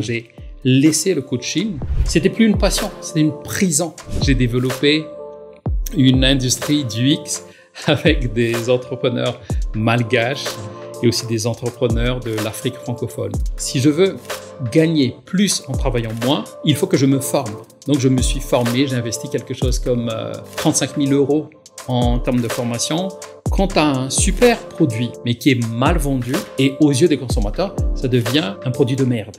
j'ai laissé le coaching, c'était plus une passion, c'était une prison. J'ai développé une industrie du X avec des entrepreneurs malgaches et aussi des entrepreneurs de l'Afrique francophone. Si je veux gagner plus en travaillant moins, il faut que je me forme. Donc je me suis formé, j'ai investi quelque chose comme 35 000 € en termes de formation. Quand tu as un super produit, mais qui est mal vendu, et aux yeux des consommateurs, ça devient un produit de merde.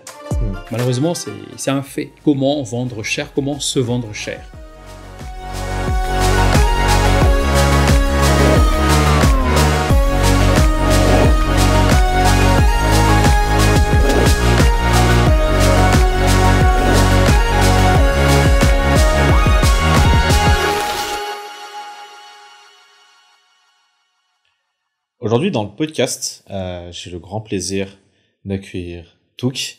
Malheureusement, c'est un fait. Comment vendre cher, comment se vendre cher. Aujourd'hui, dans le podcast, j'ai le grand plaisir d'accueillir Touk.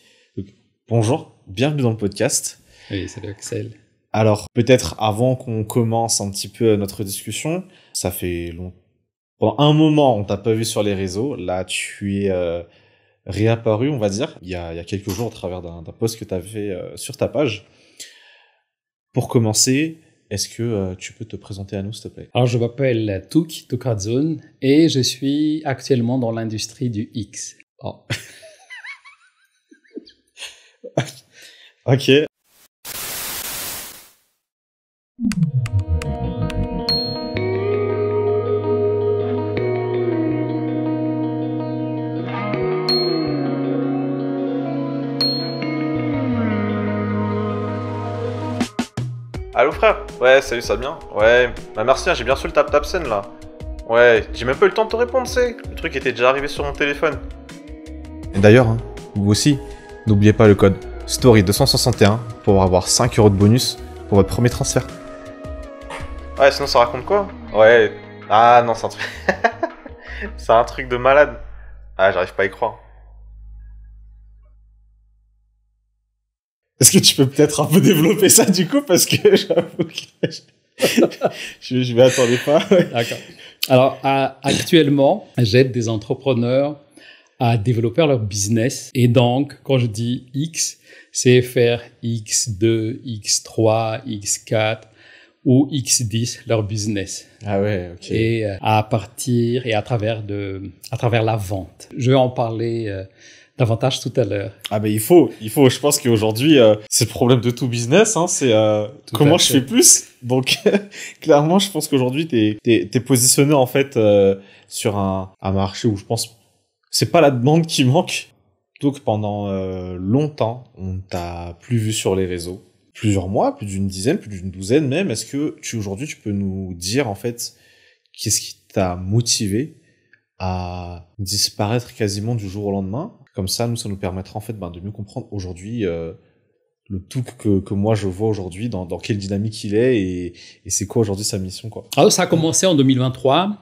Bonjour, bienvenue dans le podcast. Oui, salut Axel. Alors, peut-être avant qu'on commence un petit peu notre discussion, ça fait longtemps. Pendant un moment, on t'a pas vu sur les réseaux. Là, tu es réapparu, on va dire, il y a quelques jours, au travers d'un post que tu as fait sur ta page. Pour commencer, est-ce que tu peux te présenter à nous, s'il te plaît? Alors, je m'appelle Touk Radzone et je suis actuellement dans l'industrie du X. Oh. Ok. Allô frère? Ouais, salut, ça va bien? Ouais, bah merci, j'ai bien reçu le tap scène là. Ouais, j'ai même pas eu le temps de te répondre, c'est. Le truc était déjà arrivé sur mon téléphone. Et d'ailleurs, vous aussi, n'oubliez pas le code STORY261 pour avoir 5 € de bonus pour votre premier transfert. Ouais, sinon ça raconte quoi? Ouais. Ah non, c'est un truc. C'est un truc de malade. Ah, j'arrive pas à y croire. Est-ce que tu peux peut-être un peu développer ça du coup, parce que j'avoue que je m'y attendais pas. D'accord. Alors, actuellement, j'aide des entrepreneurs à développer leur business. Et donc, quand je dis X, c'est faire X2, X3, X4 ou X10 leur business. Ah ouais, ok. Et à partir et à travers la vente. Je vais en parler davantage tout à l'heure. Ah ben il faut. Je pense qu'aujourd'hui, c'est le problème de tout business, hein, c'est comment je fais plus. Donc clairement, je pense qu'aujourd'hui, t'es positionné en fait sur un marché où je pense c'est pas la demande qui manque. Donc pendant longtemps, on t'a plus vu sur les réseaux. Plusieurs mois, plus d'une dizaine, plus d'une douzaine même. Est-ce que aujourd'hui, tu peux nous dire en fait qu'est-ce qui t'a motivé à disparaître quasiment du jour au lendemain? Comme ça, ça nous permettra en fait de mieux comprendre aujourd'hui le tout que moi je vois aujourd'hui, dans quelle dynamique il est et c'est quoi aujourd'hui sa mission, quoi. Alors, ça a commencé en 2023.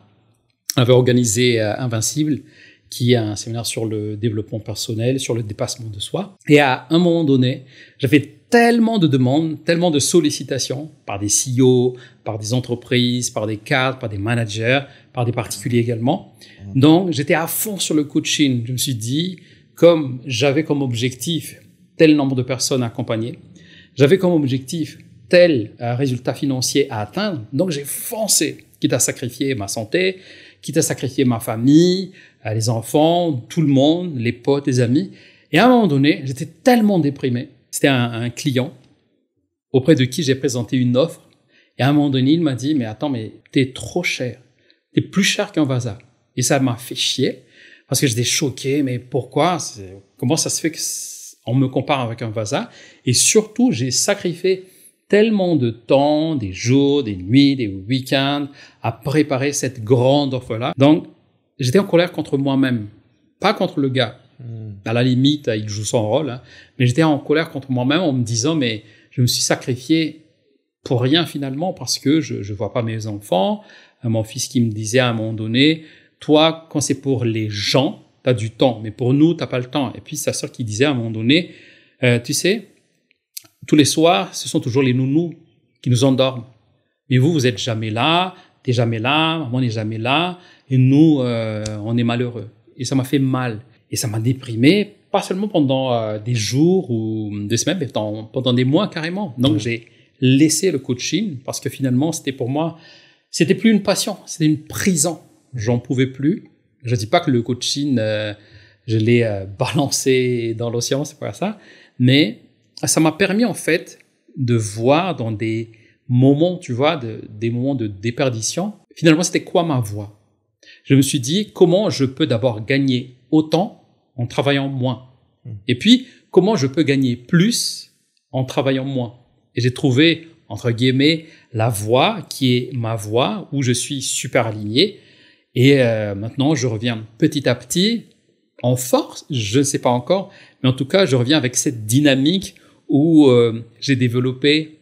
On avait organisé Invincible, qui est un séminaire sur le développement personnel, sur le dépassement de soi. Et à un moment donné, j'avais tellement de demandes, tellement de sollicitations par des CEO, par des entreprises, par des cadres, par des managers, par des particuliers également. Donc, j'étais à fond sur le coaching. Je me suis dit, comme j'avais comme objectif tel nombre de personnes à accompagner, j'avais comme objectif tel résultat financier à atteindre, donc j'ai foncé, quitte à sacrifier ma santé, quitte à sacrifier ma famille, les enfants, tout le monde, les potes, les amis. Et à un moment donné, j'étais tellement déprimé. C'était un client auprès de qui j'ai présenté une offre. Et à un moment donné, il m'a dit, mais attends, mais t'es trop cher. T'es plus cher qu'un Vasa. Et ça m'a fait chier parce que j'étais choqué. Mais pourquoi? Comment ça se fait qu'on me compare avec un Vasa? Et surtout, j'ai sacrifié tellement de temps, des jours, des nuits, des week-ends à préparer cette grande offre-là. Donc, j'étais en colère contre moi-même, pas contre le gars. À la limite, il joue son rôle, hein. Mais j'étais en colère contre moi-même en me disant, mais je me suis sacrifié pour rien finalement parce que je vois pas mes enfants. Mon fils qui me disait à un moment donné, toi, quand c'est pour les gens, t'as du temps, mais pour nous, t'as pas le temps. Et puis sa sœur qui disait à un moment donné, tu sais, tous les soirs, ce sont toujours les nounous qui nous endorment. Mais vous êtes jamais là, t'es jamais là, maman n'est jamais là, et nous, on est malheureux. Et ça m'a fait mal. Et ça m'a déprimé pas seulement pendant des jours ou des semaines, mais pendant des mois carrément. Donc, j'ai laissé le coaching parce que finalement, c'était pour moi, c'était plus une passion, c'était une prison. J'en pouvais plus. Je dis pas que le coaching, je l'ai balancé dans l'océan, c'est pas ça. Mais ça m'a permis en fait de voir dans des moments, tu vois, des moments de déperdition, finalement, c'était quoi ma voie? Je me suis dit, comment je peux d'abord gagner autant en travaillant moins? Et puis, comment je peux gagner plus en travaillant moins? Et j'ai trouvé, entre guillemets, la voie qui est ma voie, où je suis super aligné. Et maintenant, je reviens petit à petit en force, je ne sais pas encore, mais en tout cas, je reviens avec cette dynamique où j'ai développé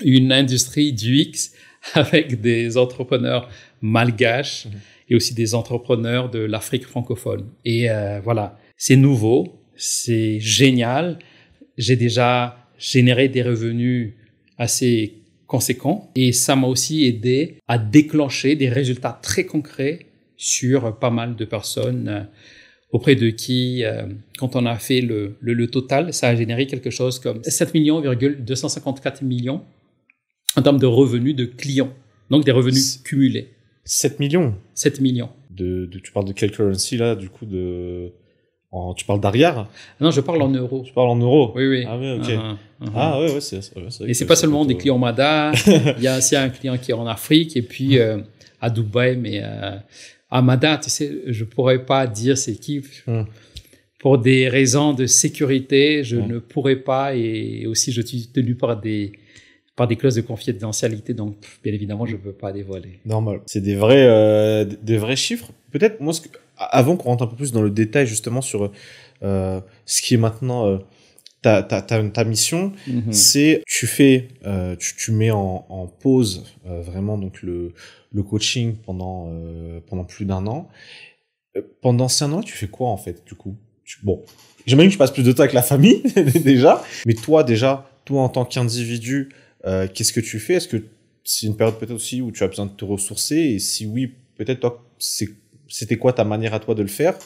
une industrie du X avec des entrepreneurs malgaches et aussi des entrepreneurs de l'Afrique francophone. Et voilà, c'est nouveau, c'est génial. J'ai déjà généré des revenus assez conséquents et ça m'a aussi aidé à déclencher des résultats très concrets sur pas mal de personnes auprès de qui, quand on a fait le total, ça a généré quelque chose comme 7,254 millions en termes de revenus de clients, donc des revenus cumulés. 7 millions 7 millions. Tu parles de quelle currency là, du coup tu parles d'arrière? Non, je parle en euros. Tu parles en euros? Oui, oui. Ah oui, ok. Ah ouais, c'est et c'est pas seulement des clients Mada, il y a aussi un client qui est en Afrique et puis à Dubaï, mais à Mada, tu sais, je pourrais pas dire c'est qui. Pour des raisons de sécurité, je ne pourrais pas et aussi je suis tenu par des clauses de confidentialité, donc bien évidemment, je ne peux pas dévoiler. Normal. C'est des vrais chiffres. Peut-être, moi, avant qu'on rentre un peu plus dans le détail, justement, sur ce qui est maintenant ta mission, c'est tu mets en pause vraiment donc le coaching pendant plus d'1 an. Pendant ces 1 an, tu fais quoi, en fait, du coup? Bon, j'imagine que tu passes plus de temps avec la famille, déjà. Mais toi, en tant qu'individu, qu'est-ce que tu fais? Est-ce que c'est une période peut-être aussi où tu as besoin de te ressourcer? Et si oui, peut-être toi, c'était quoi ta manière à toi de le faire?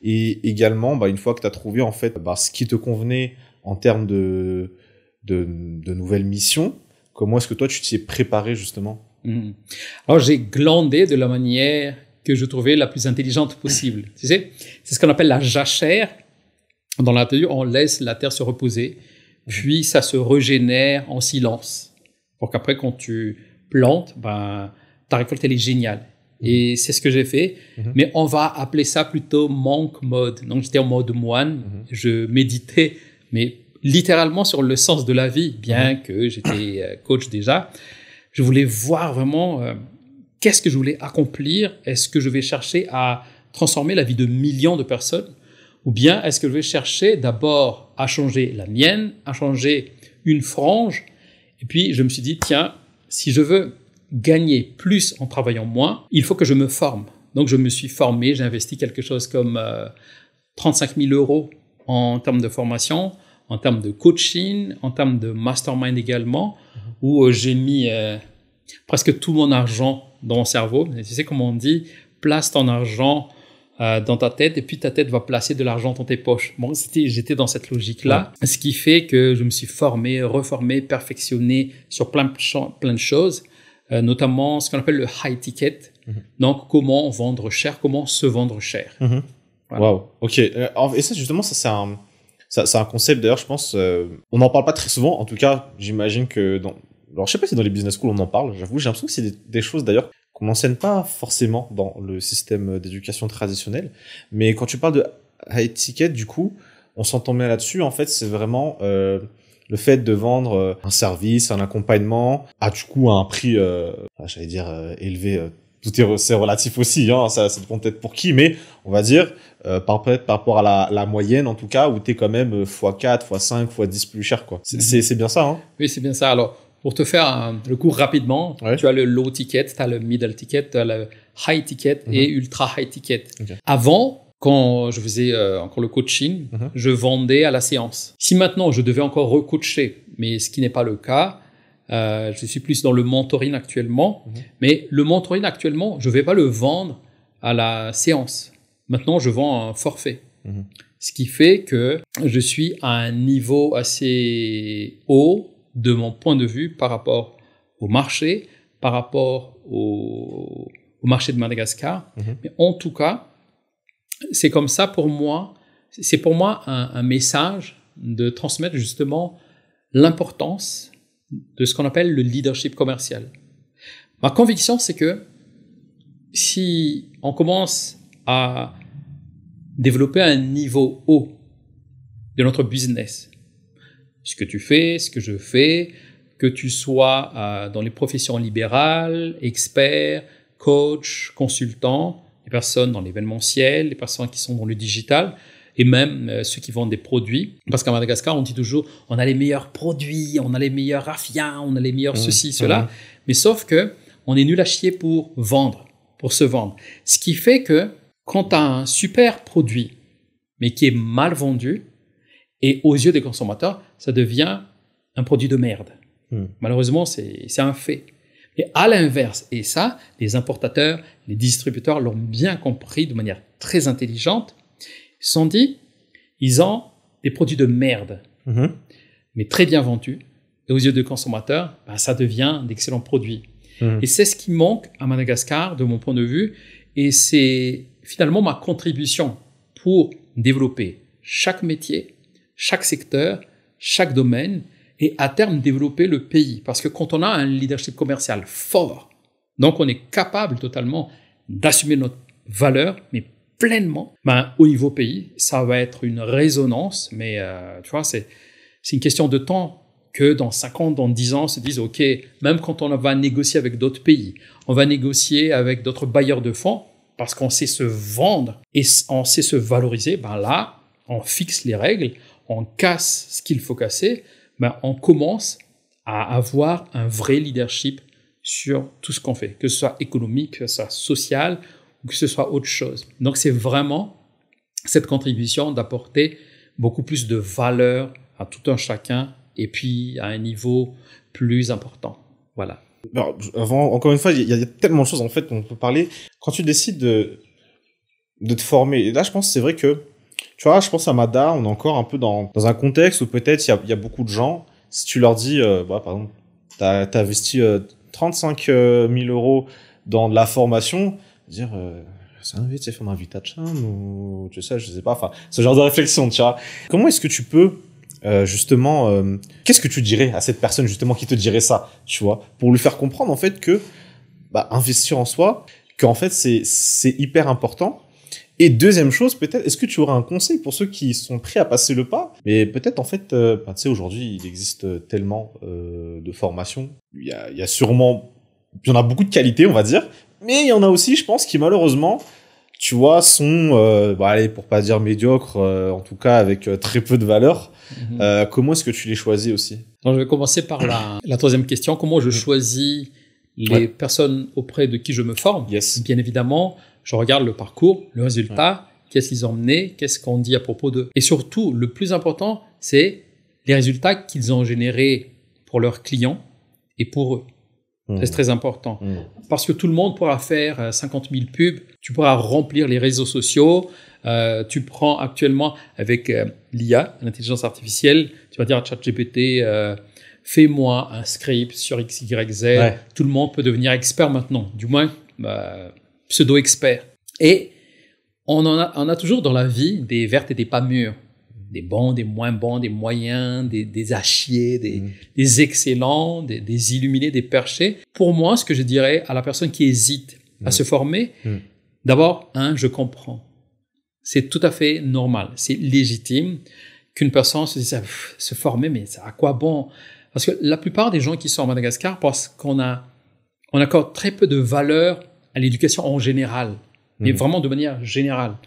Et également, une fois que tu as trouvé en fait ce qui te convenait en termes de nouvelles missions, comment est-ce que toi tu t'y es préparé justement? Alors j'ai glandé de la manière que je trouvais la plus intelligente possible. Tu sais, c'est ce qu'on appelle la jachère. Dans la nature, on laisse la terre se reposer. Puis, ça se régénère en silence. Pour qu'après, quand tu plantes, ta récolte, elle est géniale. Et c'est ce que j'ai fait. Mais on va appeler ça plutôt monk mode. Donc, j'étais en mode moine. Je méditais, mais littéralement sur le sens de la vie, bien que j'étais coach déjà. Je voulais voir vraiment qu'est-ce que je voulais accomplir. Est-ce que je vais chercher à transformer la vie de millions de personnes? Ou bien est-ce que je vais chercher d'abord à changer la mienne, à changer une frange? Et puis, je me suis dit, tiens, si je veux gagner plus en travaillant moins, il faut que je me forme. Donc, je me suis formé, j'ai investi quelque chose comme 35 000 € en termes de formation, en termes de coaching, en termes de mastermind également, où j'ai mis presque tout mon argent dans mon cerveau. Et tu sais comment on dit, place ton argent dans ta tête et puis ta tête va placer de l'argent dans tes poches. Bon, j'étais dans cette logique-là, ce qui fait que je me suis formé, reformé, perfectionné sur plein de choses, notamment ce qu'on appelle le high ticket. Donc, comment vendre cher, comment se vendre cher. Voilà. Wow, ok. Et ça, justement, c'est un concept, d'ailleurs, je pense, on n'en parle pas très souvent. En tout cas, j'imagine que alors, je sais pas si dans les business schools on en parle, j'avoue, j'ai l'impression que c'est des choses, d'ailleurs, qu'on n'enseigne pas forcément dans le système d'éducation traditionnel. Mais quand tu parles de high ticket, du coup, on s'entend bien là-dessus. En fait, c'est vraiment le fait de vendre un service, un accompagnement, du coup, à un prix, j'allais dire, élevé. C'est relatif aussi, hein, ça dépend peut-être pour qui, mais on va dire, peut-être par rapport à la moyenne, en tout cas, où t'es quand même x4, x5, x10 plus cher, quoi. C'est bien ça, hein? Oui, c'est bien ça. Alors, pour te faire le cours rapidement, tu as le low ticket, tu as le middle ticket, tu as le high ticket et ultra high ticket. Okay. Avant, quand je faisais encore le coaching, je vendais à la séance. Si maintenant je devais encore recoacher, mais ce qui n'est pas le cas, je suis plus dans le mentoring actuellement, mais le mentoring actuellement, je ne vais pas le vendre à la séance. Maintenant, je vends un forfait. Ce qui fait que je suis à un niveau assez haut de mon point de vue par rapport au marché, par rapport au marché de Madagascar. Mais en tout cas, c'est comme ça pour moi. C'est pour moi un message de transmettre justement l'importance de ce qu'on appelle le leadership commercial. Ma conviction, c'est que si on commence à développer un niveau haut de notre business, ce que tu fais, ce que je fais, que tu sois dans les professions libérales, expert, coach, consultant, les personnes dans l'événementiel, les personnes qui sont dans le digital, et même ceux qui vendent des produits. Parce qu'à Madagascar, on dit toujours, on a les meilleurs produits, on a les meilleurs raffiens, on a les meilleurs ceci, cela. Mais sauf que on est nul à chier pour vendre, pour se vendre. Ce qui fait que quand tu as un super produit, mais qui est mal vendu, et aux yeux des consommateurs, ça devient un produit de merde. Malheureusement, c'est un fait. Et à l'inverse, et ça, les importateurs, les distributeurs l'ont bien compris de manière très intelligente. Ils se sont dit, ils ont des produits de merde, mais très bien vendus. Et aux yeux des consommateurs, ça devient d'excellents produits. Et c'est ce qui manque à Madagascar, de mon point de vue. Et c'est finalement ma contribution pour développer chaque métier, chaque secteur, chaque domaine, et à terme développer le pays. Parce que quand on a un leadership commercial fort, donc on est capable totalement d'assumer notre valeur, mais pleinement, au niveau pays, ça va être une résonance, mais tu vois, c'est une question de temps que dans 5 ans, dans 10 ans, on se dise, OK, même quand on va négocier avec d'autres pays, on va négocier avec d'autres bailleurs de fonds, parce qu'on sait se vendre et on sait se valoriser, là, on fixe les règles, on casse ce qu'il faut casser, on commence à avoir un vrai leadership sur tout ce qu'on fait, que ce soit économique, que ce soit social, ou que ce soit autre chose. Donc, c'est vraiment cette contribution d'apporter beaucoup plus de valeur à tout un chacun et puis à un niveau plus important. Voilà. Alors, encore une fois, il y a tellement de choses en fait dont on peut parler. Quand tu décides de te former, et là, je pense que c'est vrai que, tu vois, je pense à Mada, on est encore un peu dans un contexte où peut-être il y a beaucoup de gens, si tu leur dis, par exemple, t'as investi 35 000 € dans de la formation, dire, c'est un vite, c'est fait un Vitachan ou tu sais, je sais pas, enfin, ce genre de réflexion, tu vois. Comment est-ce que tu peux justement, qu'est-ce que tu dirais à cette personne justement qui te dirait ça, tu vois, pour lui faire comprendre en fait que investir en soi, qu'en fait c'est hyper important. Et deuxième chose, peut-être, est-ce que tu aurais un conseil pour ceux qui sont prêts à passer le pas, mais peut-être en fait, tu sais, aujourd'hui il existe tellement de formations, il y a sûrement, il y en a beaucoup de qualité, on va dire, mais il y en a aussi, je pense, qui malheureusement, tu vois, sont, allez, pour pas dire médiocres, en tout cas avec très peu de valeur. Comment est-ce que tu les choisis aussi? Donc, je vais commencer par la troisième question. Comment je choisis les personnes auprès de qui je me forme? Bien évidemment, je regarde le parcours, le résultat, qu'est-ce qu'ils ont mené, qu'est-ce qu'on dit à propos d'eux. Et surtout, le plus important, c'est les résultats qu'ils ont générés pour leurs clients et pour eux. C'est très important. Parce que tout le monde pourra faire 50 000 pubs, tu pourras remplir les réseaux sociaux, tu prends actuellement avec l'IA, l'intelligence artificielle, tu vas dire à ChatGPT, fais-moi un script sur X, Y, Z. Tout le monde peut devenir expert maintenant, du moins pseudo-expert. Et on a toujours dans la vie des vertes et des pas mûres. Des bons, des moins bons, des moyens, des à chier, des excellents, des illuminés, des perchés. Pour moi, ce que je dirais à la personne qui hésite à se former, d'abord, je comprends. C'est tout à fait normal, c'est légitime qu'une personne se dise se former, mais à quoi bon? Parce que la plupart des gens qui sont à Madagascar pensent qu'on accorde très peu de valeur à l'éducation en général, mais vraiment de manière générale.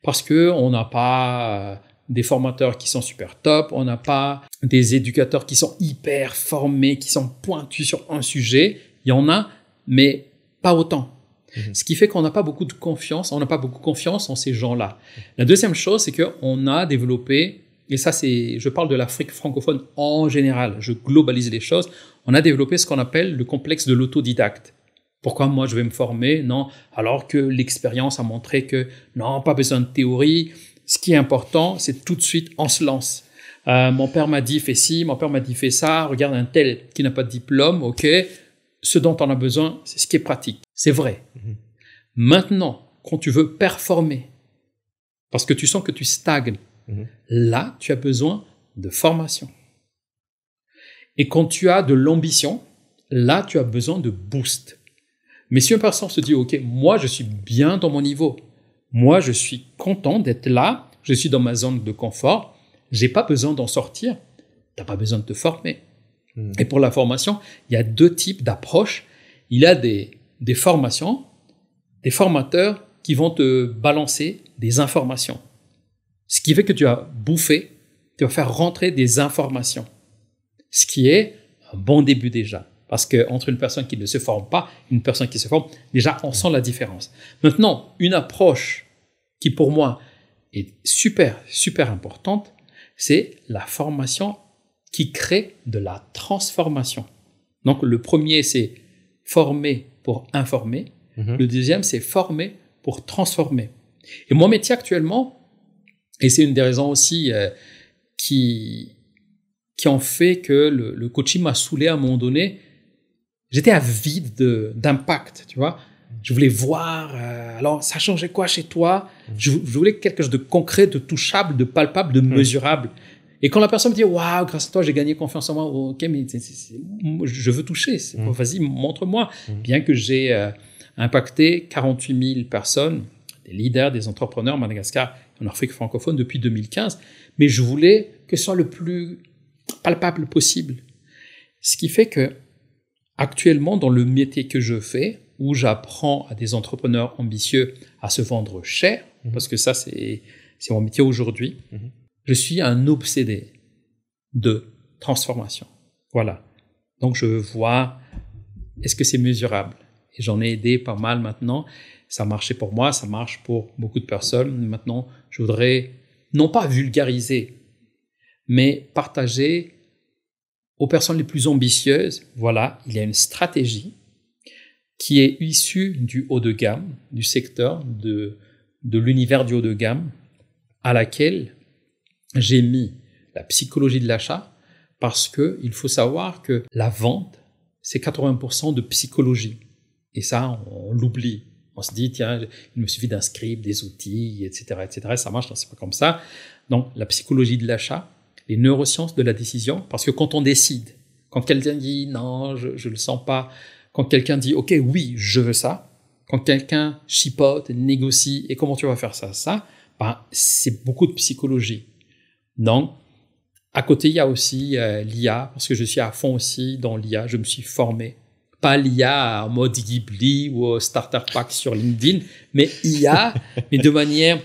Parce que on n'a pas des formateurs qui sont super top, on n'a pas des éducateurs qui sont hyper formés, qui sont pointus sur un sujet. Il y en a, mais pas autant. Ce qui fait qu'on n'a pas beaucoup de confiance, on n'a pas beaucoup confiance en ces gens-là. La deuxième chose, c'est qu'on a développé, et ça je parle de l'Afrique francophone en général, je globalise les choses, on a développé ce qu'on appelle le complexe de l'autodidacte. Pourquoi moi je vais me former? Non, alors que l'expérience a montré que non, pas besoin de théorie, Ce qui est important, c'est tout de suite, on se lance. Mon père m'a dit fais ci, mon père m'a dit fais ça, regarde un tel qui n'a pas de diplôme, ok. Ce dont on a besoin, c'est ce qui est pratique. C'est vrai. Maintenant, quand tu veux performer, parce que tu sens que tu stagnes, là, tu as besoin de formation. Et quand tu as de l'ambition, là, tu as besoin de boost. Mais si une personne se dit, ok, moi, je suis bien dans mon niveau, moi, je suis content d'être là, je suis dans ma zone de confort, j'ai pas besoin d'en sortir, t'as pas besoin de te former. Et pour la formation, il y a 2 types d'approches. Il y a des formations, des formateurs qui vont te balancer des informations. Ce qui fait que tu vas bouffer, tu vas faire rentrer des informations. Ce qui est un bon début déjà. Parce qu'entre une personne qui ne se forme pas et une personne qui se forme, déjà, on sent la différence. Maintenant, une approche qui, pour moi, est super, super importante, c'est la formation qui crée de la transformation. Donc, le premier, c'est former pour informer. Le deuxième, c'est former pour transformer. Et mon métier actuellement, et c'est une des raisons aussi qui ont fait que le coaching m'a saoulé à un moment donné, j'étais avide d'impact, tu vois. Je voulais voir, alors ça changeait quoi chez toi? Je voulais quelque chose de concret, de touchable, de palpable, de mesurable. Et quand la personne me dit, waouh, grâce à toi, j'ai gagné confiance en moi, ok, mais je veux toucher, vas-y, montre-moi. Bien que j'ai impacté 48 000 personnes, des leaders, des entrepreneurs à Madagascar, en Afrique francophone depuis 2015, mais je voulais que ce soit le plus palpable possible. Ce qui fait que, actuellement, dans le métier que je fais, où j'apprends à des entrepreneurs ambitieux à se vendre cher, parce que ça, c'est mon métier aujourd'hui, je suis un obsédé de transformation. Voilà. Donc, je vois, est-ce que c'est mesurable? Et j'en ai aidé pas mal maintenant. Ça marchait pour moi, ça marche pour beaucoup de personnes. Maintenant, je voudrais, non pas vulgariser, mais partager aux personnes les plus ambitieuses. Voilà, il y a une stratégie qui est issue du haut de gamme, du secteur, de l'univers du haut de gamme, à laquelle j'ai mis la psychologie de l'achat, parce que il faut savoir que la vente, c'est 80% de psychologie. Et ça, on l'oublie. On se dit, tiens, il me suffit d'un script, des outils, etc., etc. Ça marche, non, c'est pas comme ça. Donc, la psychologie de l'achat, les neurosciences de la décision, parce que quand on décide, quand quelqu'un dit non, je le sens pas, quand quelqu'un dit ok, oui, je veux ça, quand quelqu'un chipote, négocie, et comment tu vas faire ça, ben, c'est beaucoup de psychologie. Donc, à côté, il y a aussi l'IA, parce que je suis à fond aussi dans l'IA, je me suis formé. Pas l'IA en mode Ghibli ou Starter Pack sur LinkedIn, mais IA, mais de manière,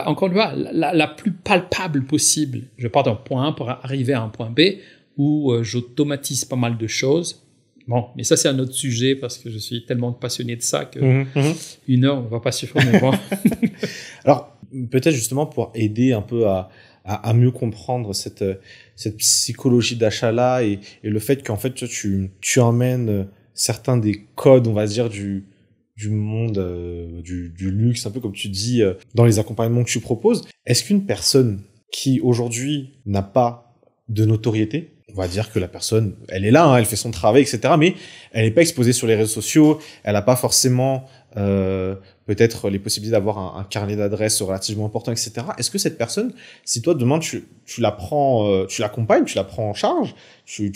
encore une fois, la plus palpable possible. Je pars d'un point A pour arriver à un point B où j'automatise pas mal de choses. Bon, mais ça, c'est un autre sujet parce que je suis tellement passionné de ça que une heure, on va pas suffire, mais bon. Alors, peut-être justement pour aider un peu à mieux comprendre cette psychologie d'achat-là et le fait qu'en fait, tu emmènes certains des codes, on va dire, du monde du luxe, un peu comme tu dis, dans les accompagnements que tu proposes. Est-ce qu'une personne qui, aujourd'hui, n'a pas de notoriété, on va dire que la personne, elle est là, hein, elle fait son travail, etc., mais elle n'est pas exposée sur les réseaux sociaux, elle n'a pas forcément peut-être les possibilités d'avoir un carnet d'adresses relativement important, etc. Est-ce que cette personne, si toi, demain, tu l'accompagnes, tu la prends en charge, tu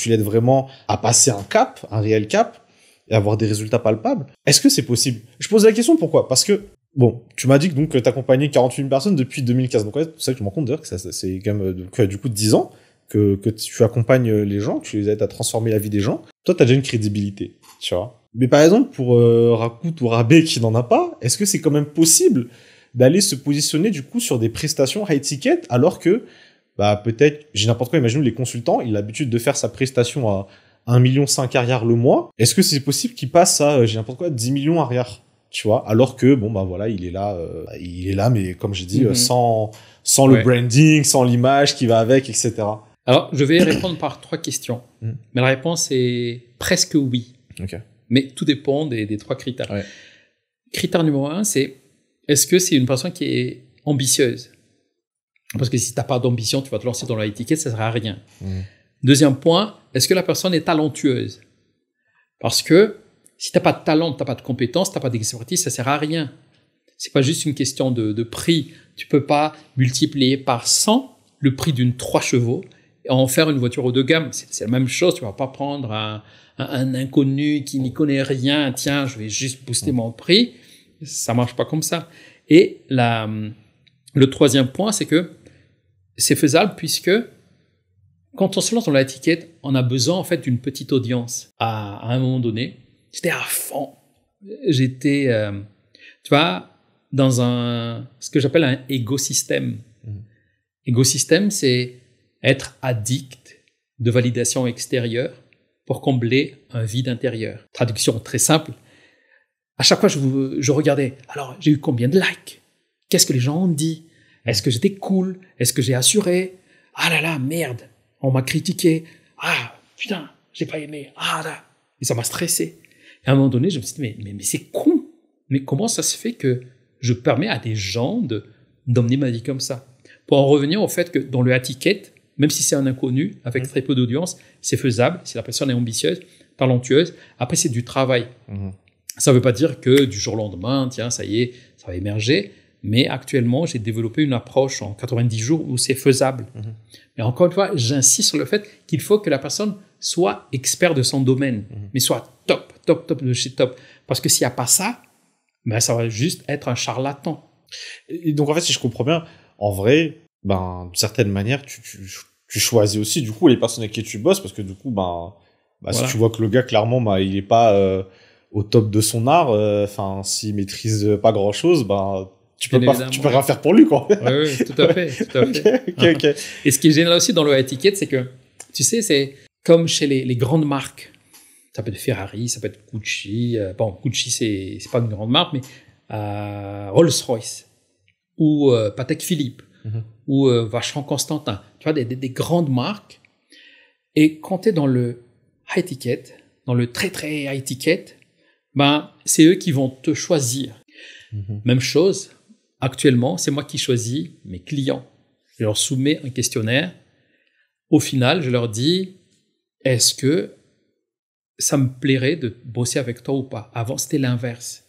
l'aides vraiment à passer un cap, un réel cap, et avoir des résultats palpables, est-ce que c'est possible? Je pose la question, pourquoi? Parce que, bon, tu m'as dit que tu accompagné 48 000 personnes depuis 2015, donc ouais, c'est ça que je me rends compte d'ailleurs que c'est quand même du coup 10 ans que tu accompagnes les gens, que tu les aides à transformer la vie des gens. Toi, tu as déjà une crédibilité, tu vois. Mais par exemple, pour Rakut ou Rabé qui n'en a pas, est-ce que c'est quand même possible d'aller se positionner du coup sur des prestations high ticket alors que, bah, peut-être, j'ai n'importe quoi, imaginons les consultants, il a l'habitude de faire sa prestation à 1,5 million arrière le mois. Est-ce que c'est possible qu'il passe à, j'ai n'importe quoi, 10 millions arrière, tu vois, alors que, bon, bah voilà, il est là, mais comme j'ai dit, sans le branding, sans l'image qui va avec, etc. Alors, je vais répondre par 3 questions. Mais la réponse est presque oui. Ok. Mais tout dépend des 3 critères. Ouais. Critère numéro 1, c'est est-ce que c'est une personne qui est ambitieuse. Parce que si tu n'as pas d'ambition, tu vas te lancer dans la étiquette, ça ne sert à rien. Deuxième point, est-ce que la personne est talentueuse? Parce que si tu n'as pas de talent, tu n'as pas de compétences, tu n'as pas d'expertise, ça ne sert à rien. Ce n'est pas juste une question de prix. Tu ne peux pas multiplier par 100 le prix d'une 3 chevaux et en faire une voiture haut de gamme. C'est la même chose. Tu ne vas pas prendre un inconnu qui n'y connaît rien. Tiens, je vais juste booster mon prix. Ça ne marche pas comme ça. Et le troisième point, c'est que c'est faisable puisque quand on se lance dans l'étiquette, on a besoin en fait d'une petite audience. À un moment donné, j'étais à fond. J'étais, tu vois, dans ce que j'appelle un écosystème. Écosystème, c'est être addict de validation extérieure pour combler un vide intérieur. Traduction très simple. À chaque fois, je regardais. Alors, j'ai eu combien de likes? Qu'est-ce que les gens ont dit? Est-ce que j'étais cool? Est-ce que j'ai assuré? Ah là là, merde, on m'a critiqué. Ah, putain, j'ai pas aimé. Ah là. Et ça m'a stressé. Et à un moment donné, je me suis dit, mais c'est con. Mais comment ça se fait que je permets à des gens d'emmener ma vie comme ça? Pour en revenir au fait que dans le étiquette, même si c'est un inconnu, avec très peu d'audience, c'est faisable si la personne est ambitieuse, talentueuse. Après, c'est du travail. Ça ne veut pas dire que du jour au lendemain, tiens, ça y est, ça va émerger. Mais actuellement, j'ai développé une approche en 90 jours où c'est faisable. Mais encore une fois, j'insiste sur le fait qu'il faut que la personne soit expert de son domaine, mais soit top de chez top. Parce que s'il n'y a pas ça, ben, ça va juste être un charlatan. Et donc, en fait, si je comprends bien, en vrai, ben, d'une certaine manière, tu choisis aussi, du coup, les personnes avec qui tu bosses, parce que du coup, voilà. Si tu vois que le gars, clairement, il n'est pas au top de son art, s'il maîtrise pas grand-chose, tu peux rien faire pour lui, quoi. Oui, tout à fait. Okay. Et ce qui est génial aussi dans le étiquette, c'est que, tu sais, c'est comme chez les grandes marques. Ça peut être Ferrari, ça peut être Gucci. Gucci, c'est pas une grande marque, mais Rolls-Royce ou Patek Philippe ou Vacheron Constantin. Tu vois, des grandes marques. Et quand tu es dans le high ticket, dans le très très high ticket, c'est eux qui vont te choisir. Même chose. Actuellement, c'est moi qui choisis mes clients. Je leur soumets un questionnaire. Au final, je leur dis, est-ce que ça me plairait de bosser avec toi ou pas? Avant, c'était l'inverse.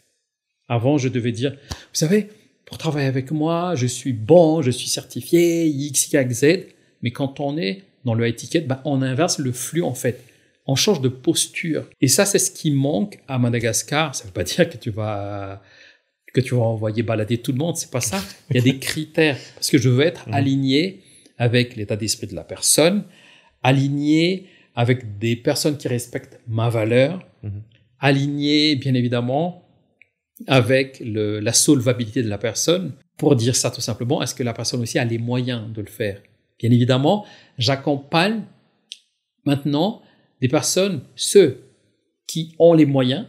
Avant, je devais dire, vous savez, pour travailler avec moi, je suis bon, je suis certifié, X, Y, Z. Mais quand on est dans le étiquette, on inverse le flux en fait. On change de posture. Et ça, c'est ce qui manque à Madagascar. Ça ne veut pas dire que tu vas envoyer balader tout le monde, c'est pas ça. Il y a des critères, parce que je veux être aligné avec l'état d'esprit de la personne, aligné avec des personnes qui respectent ma valeur, aligné, bien évidemment, avec la solvabilité de la personne. Pour dire ça tout simplement, est-ce que la personne aussi a les moyens de le faire? Bien évidemment, j'accompagne maintenant des personnes, ceux qui ont les moyens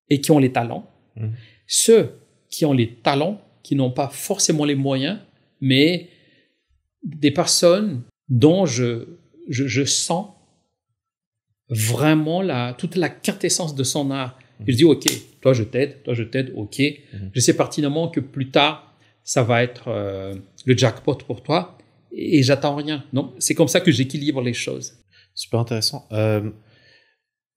et qui ont les talents, ceux qui ont les talents, qui n'ont pas forcément les moyens, mais des personnes dont je sens vraiment toute la quintessence de son art. Et je dis, OK, toi je t'aide, OK. Je sais pertinemment que plus tard, ça va être le jackpot pour toi et j'attends rien. Non, c'est comme ça que j'équilibre les choses. Super intéressant.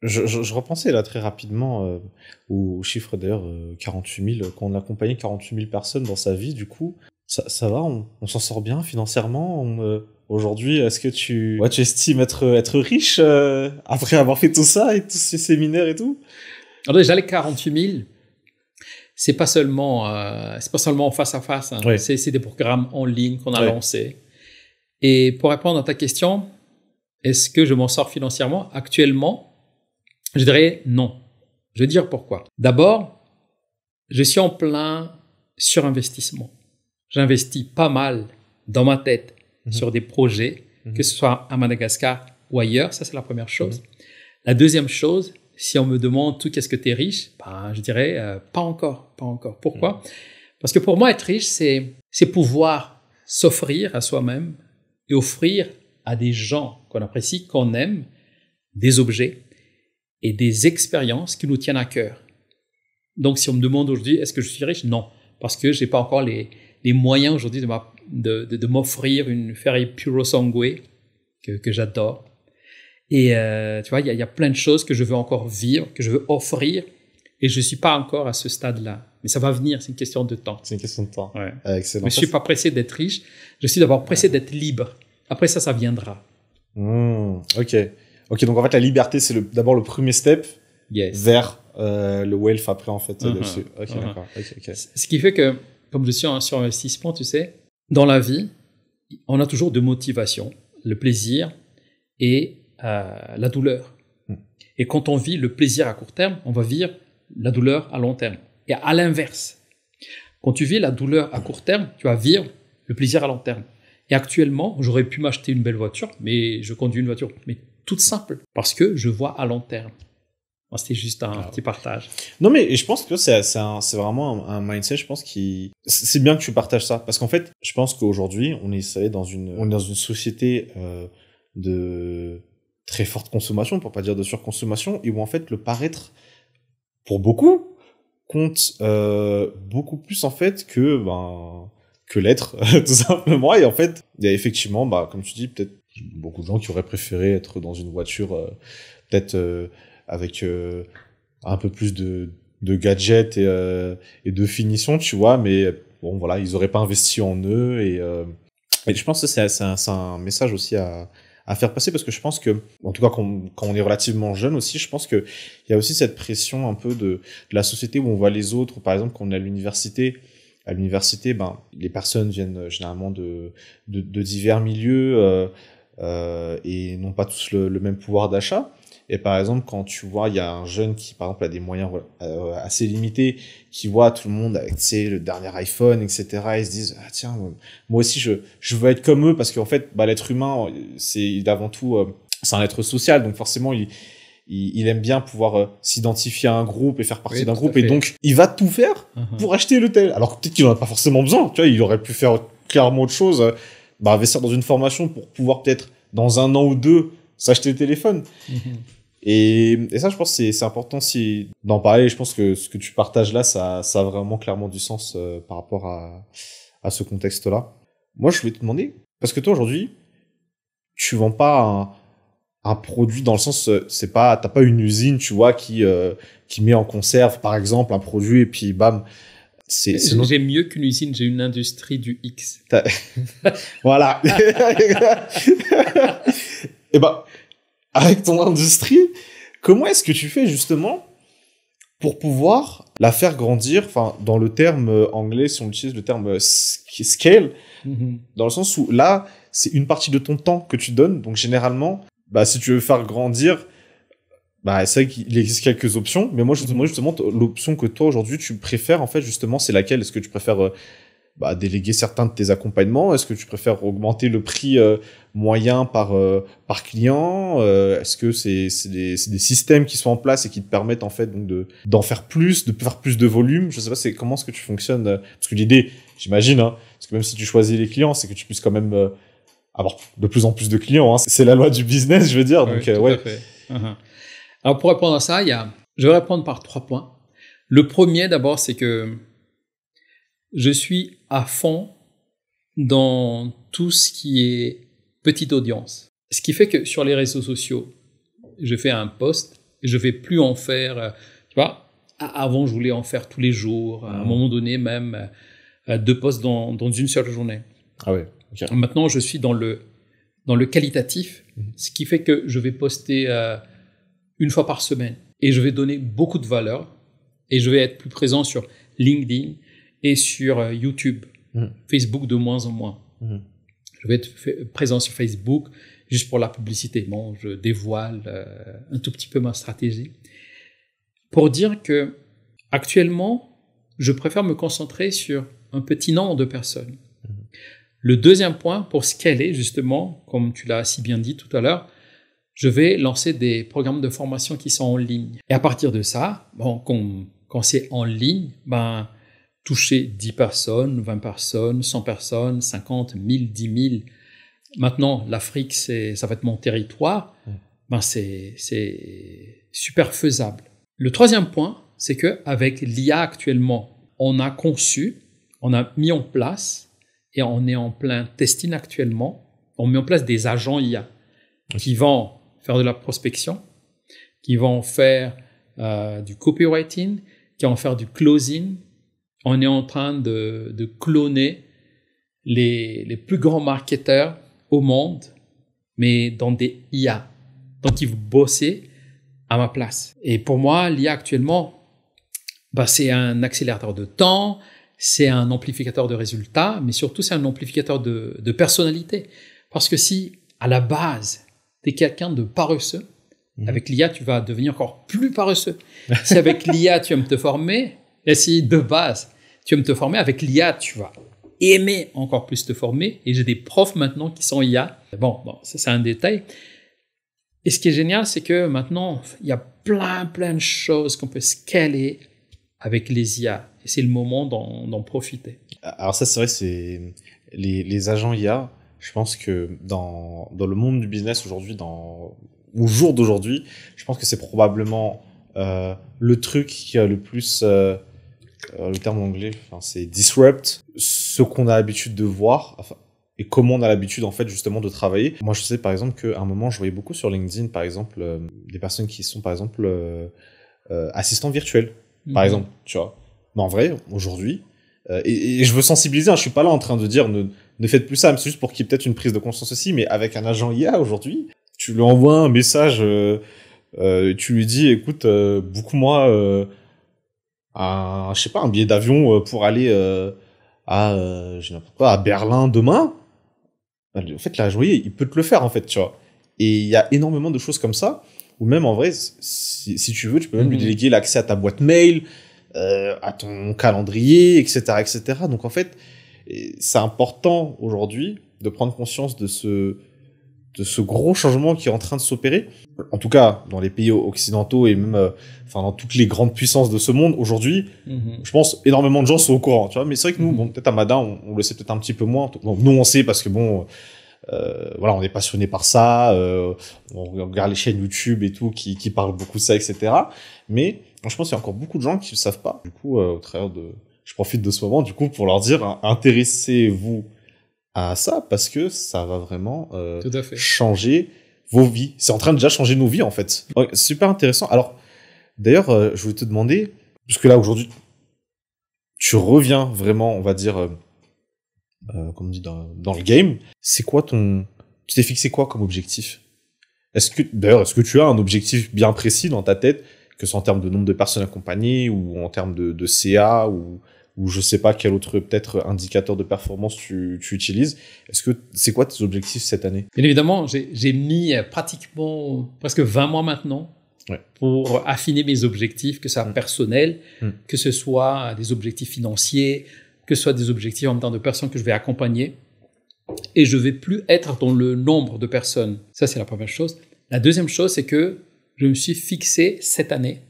Je repensais là très rapidement au chiffre d'ailleurs 48 000, quand on a accompagné 48 000 personnes dans sa vie, du coup, ça va, on s'en sort bien financièrement. Aujourd'hui, est-ce que tu estimes être riche après avoir fait tout ça et tous ces séminaires et tout? Alors déjà, les 48 000, c'est pas seulement face à face. Hein. C'est des programmes en ligne qu'on a lancés. Et pour répondre à ta question, est-ce que je m'en sors financièrement? Actuellement, je dirais non. Je vais dire pourquoi. D'abord, je suis en plein surinvestissement. J'investis pas mal dans ma tête sur des projets, que ce soit à Madagascar ou ailleurs. Ça, c'est la première chose. La deuxième chose, si on me demande tout qu'est-ce que tu es riche, je dirais pas encore. Pourquoi? Parce que pour moi, être riche, c'est pouvoir s'offrir à soi-même et offrir à des gens qu'on apprécie, qu'on aime, des objets et des expériences qui nous tiennent à cœur. Donc, si on me demande aujourd'hui, est-ce que je suis riche? Non, parce que je n'ai pas encore les les moyens aujourd'hui de m'offrir une Ferrari Puro Sangue que j'adore. Et tu vois, il y a plein de choses que je veux encore vivre, que je veux offrir, et je suis pas encore à ce stade-là. Mais ça va venir, c'est une question de temps. C'est une question de temps. Ouais. Excellent. Mais je suis pas pressé d'être riche, je suis d'abord pressé d'être libre. Après ça viendra. Ok, donc en fait, la liberté, c'est d'abord le premier step vers le wealth après, en fait, dessus. Ok, d'accord. Okay. Ce qui fait que, comme je suis sur investissement, tu sais, dans la vie, on a toujours deux motivations, le plaisir et la douleur. Et quand on vit le plaisir à court terme, on va vivre la douleur à long terme. Et à l'inverse, quand tu vis la douleur à court terme, tu vas vivre le plaisir à long terme. Et actuellement, j'aurais pu m'acheter une belle voiture, mais je conduis une voiture mais toute simple, parce que je vois à long terme. Bon, c'était juste un petit partage. Non, mais je pense que c'est vraiment un mindset, je pense, c'est bien que tu partages ça, parce qu'en fait, je pense qu'aujourd'hui, on est dans une société de très forte consommation, pour pas dire de surconsommation, et où en fait le paraître, pour beaucoup, compte beaucoup plus en fait que l'être, tout simplement. Et en fait, il y a effectivement, comme tu dis, peut-être beaucoup de gens qui auraient préféré être dans une voiture peut-être avec un peu plus de gadgets et de finition, tu vois, mais bon, voilà, ils auraient pas investi en eux, et je pense que c'est un message aussi à faire passer, parce que je pense que, en tout cas, quand on est relativement jeune aussi, je pense que il y a aussi cette pression un peu de la société où on voit les autres. Par exemple, quand on est à l'université, les personnes viennent généralement de divers milieux et n'ont pas tous le même pouvoir d'achat. Et par exemple, quand tu vois, il y a un jeune qui, par exemple, a des moyens assez limités, qui voit tout le monde avec, tu sais, le dernier iPhone, etc., ils se disent, ah tiens, moi aussi, je veux être comme eux, parce qu'en fait, l'être humain, c'est avant tout, c'est un être social, donc forcément, il aime bien pouvoir s'identifier à un groupe et faire partie d'un groupe, et donc, il va tout faire pour acheter le tel. Alors peut-être qu'il en a pas forcément besoin, tu vois, il aurait pu faire clairement autre chose, investir dans une formation pour pouvoir peut-être, dans 1 an ou 2, s'acheter le téléphone. Et ça, je pense que c'est important d'en parler. Je pense que ce que tu partages là, ça a vraiment clairement du sens par rapport à ce contexte-là. Moi, je voulais te demander, parce que toi, aujourd'hui, tu vends pas un produit dans le sens, t'as pas une usine, tu vois, qui met en conserve, par exemple, un produit, et puis bam. J'ai mieux qu'une usine, j'ai une industrie du X. Voilà. Et avec ton industrie, comment est-ce que tu fais justement pour pouvoir la faire grandir, enfin, dans le terme anglais, si on utilise le terme scale, dans le sens où là, c'est une partie de ton temps que tu donnes, donc généralement, si tu veux faire grandir, c'est vrai qu'il existe quelques options, mais moi justement, l'option que toi aujourd'hui tu préfères, en fait, justement, c'est laquelle? Est-ce que tu préfères déléguer certains de tes accompagnements? Est-ce que tu préfères augmenter le prix moyen par client? Est-ce que c'est des systèmes qui sont en place et qui te permettent en fait donc d'en faire plus, de faire plus de volume? Je sais pas, comment est-ce que tu fonctionnes, parce que l'idée, j'imagine, parce que même si tu choisis les clients, c'est que tu puisses quand même avoir de plus en plus de clients, c'est la loi du business, je veux dire. Oui, donc tout à fait. Alors pour répondre à ça, je vais répondre par 3 points. Le premier d'abord, c'est que je suis à fond dans tout ce qui est petite audience. Ce qui fait que sur les réseaux sociaux, je fais un post et je vais plus en faire, tu vois, avant je voulais en faire tous les jours, à un moment donné même 2 posts dans une seule journée. Ah ouais. Okay. Maintenant, je suis dans le qualitatif, ce qui fait que je vais poster 1 fois par semaine et je vais donner beaucoup de valeur et je vais être plus présent sur LinkedIn et sur YouTube. Facebook de moins en moins. Je vais être présent sur Facebook juste pour la publicité. Bon, je dévoile un tout petit peu ma stratégie. Pour dire que actuellement, je préfère me concentrer sur un petit nombre de personnes. Le deuxième point, pour scaler justement, comme tu l'as si bien dit tout à l'heure, je vais lancer des programmes de formation qui sont en ligne. Et à partir de ça, quand c'est en ligne, toucher 10 personnes, 20 personnes, 100 personnes, 50, 1000, 10 000. Maintenant, l'Afrique, ça va être mon territoire. C'est super faisable. Le troisième point, c'est qu'avec l'IA actuellement, on a conçu, on a mis en place, et on est en plein testing actuellement, on met en place des agents IA qui vont faire de la prospection, qui vont faire du copywriting, qui vont faire du closing. On est en train de cloner les plus grands marketeurs au monde, mais dans des IA. Donc, ils vont bosser à ma place. Et pour moi, l'IA actuellement, c'est un accélérateur de temps, c'est un amplificateur de résultats, mais surtout, c'est un amplificateur de personnalité. Parce que si, à la base, tu es quelqu'un de paresseux, avec l'IA, tu vas devenir encore plus paresseux. Si avec l'IA, tu aimes te former, et si de base, tu aimes te former, avec l'IA, tu vas aimer encore plus te former. Et j'ai des profs maintenant qui sont IA. Bon, ça c'est un détail. Et ce qui est génial, c'est que maintenant, il y a plein de choses qu'on peut scaler avec les IA. Et c'est le moment d'en profiter. Alors ça, c'est vrai, c'est les agents IA. Je pense que dans le monde du business aujourd'hui, au jour d'aujourd'hui, je pense que c'est probablement le truc qui a le plus, le terme anglais, c'est disrupt ce qu'on a l'habitude de voir, et comment on a l'habitude en fait justement de travailler. Moi, je sais par exemple qu'à un moment, je voyais beaucoup sur LinkedIn, par exemple, des personnes qui sont par exemple assistants virtuels, par exemple, tu vois. Mais en vrai, aujourd'hui, et je veux sensibiliser, hein, je suis pas là en train de dire ne faites plus ça, mais c'est juste pour qu'il y ait peut-être une prise de conscience aussi, mais avec un agent IA aujourd'hui, tu lui envoies un message, tu lui dis, écoute, book-moi je sais pas, un billet d'avion pour aller à Berlin demain. En fait, là, il peut te le faire, en fait, tu vois. Et il y a énormément de choses comme ça, ou même, en vrai, si tu veux, tu peux même lui déléguer l'accès à ta boîte mail, à ton calendrier, etc., etc. Donc, en fait, c'est important aujourd'hui de prendre conscience de ce gros changement qui est en train de s'opérer. En tout cas, dans les pays occidentaux et même dans toutes les grandes puissances de ce monde, aujourd'hui, je pense énormément de gens sont au courant, tu vois. Mais c'est vrai que nous, peut-être à Mada, on le sait peut-être un petit peu moins. Bon, nous, on sait parce que voilà, on est passionné par ça, on regarde les chaînes YouTube et tout qui parlent beaucoup de ça, etc. Mais je pense qu'il y a encore beaucoup de gens qui ne savent pas. Du coup, au travers je profite de ce moment, du coup, pour leur dire, intéressez-vous à ça, parce que ça va vraiment changer vos vies. C'est en train de déjà changer nos vies, en fait. Ouais, super intéressant. Alors, d'ailleurs, je voulais te demander, puisque là, aujourd'hui, tu reviens vraiment, on va dire, comme on dit, dans le game. C'est quoi tu t'es fixé quoi comme objectif? Est-ce que tu as un objectif bien précis dans ta tête, que ce soit en termes de nombre de personnes accompagnées, ou en termes de CA, ou je sais pas quel autre peut-être indicateur de performance tu utilises. C'est quoi tes objectifs cette année? Bien évidemment, j'ai mis pratiquement presque 20 mois maintenant pour affiner mes objectifs, que ce soit personnel, que ce soit des objectifs financiers, que ce soit des objectifs en termes de personnes que je vais accompagner. Et je vais plus être dans le nombre de personnes. Ça, c'est la première chose. La deuxième chose, c'est que je me suis fixé cette année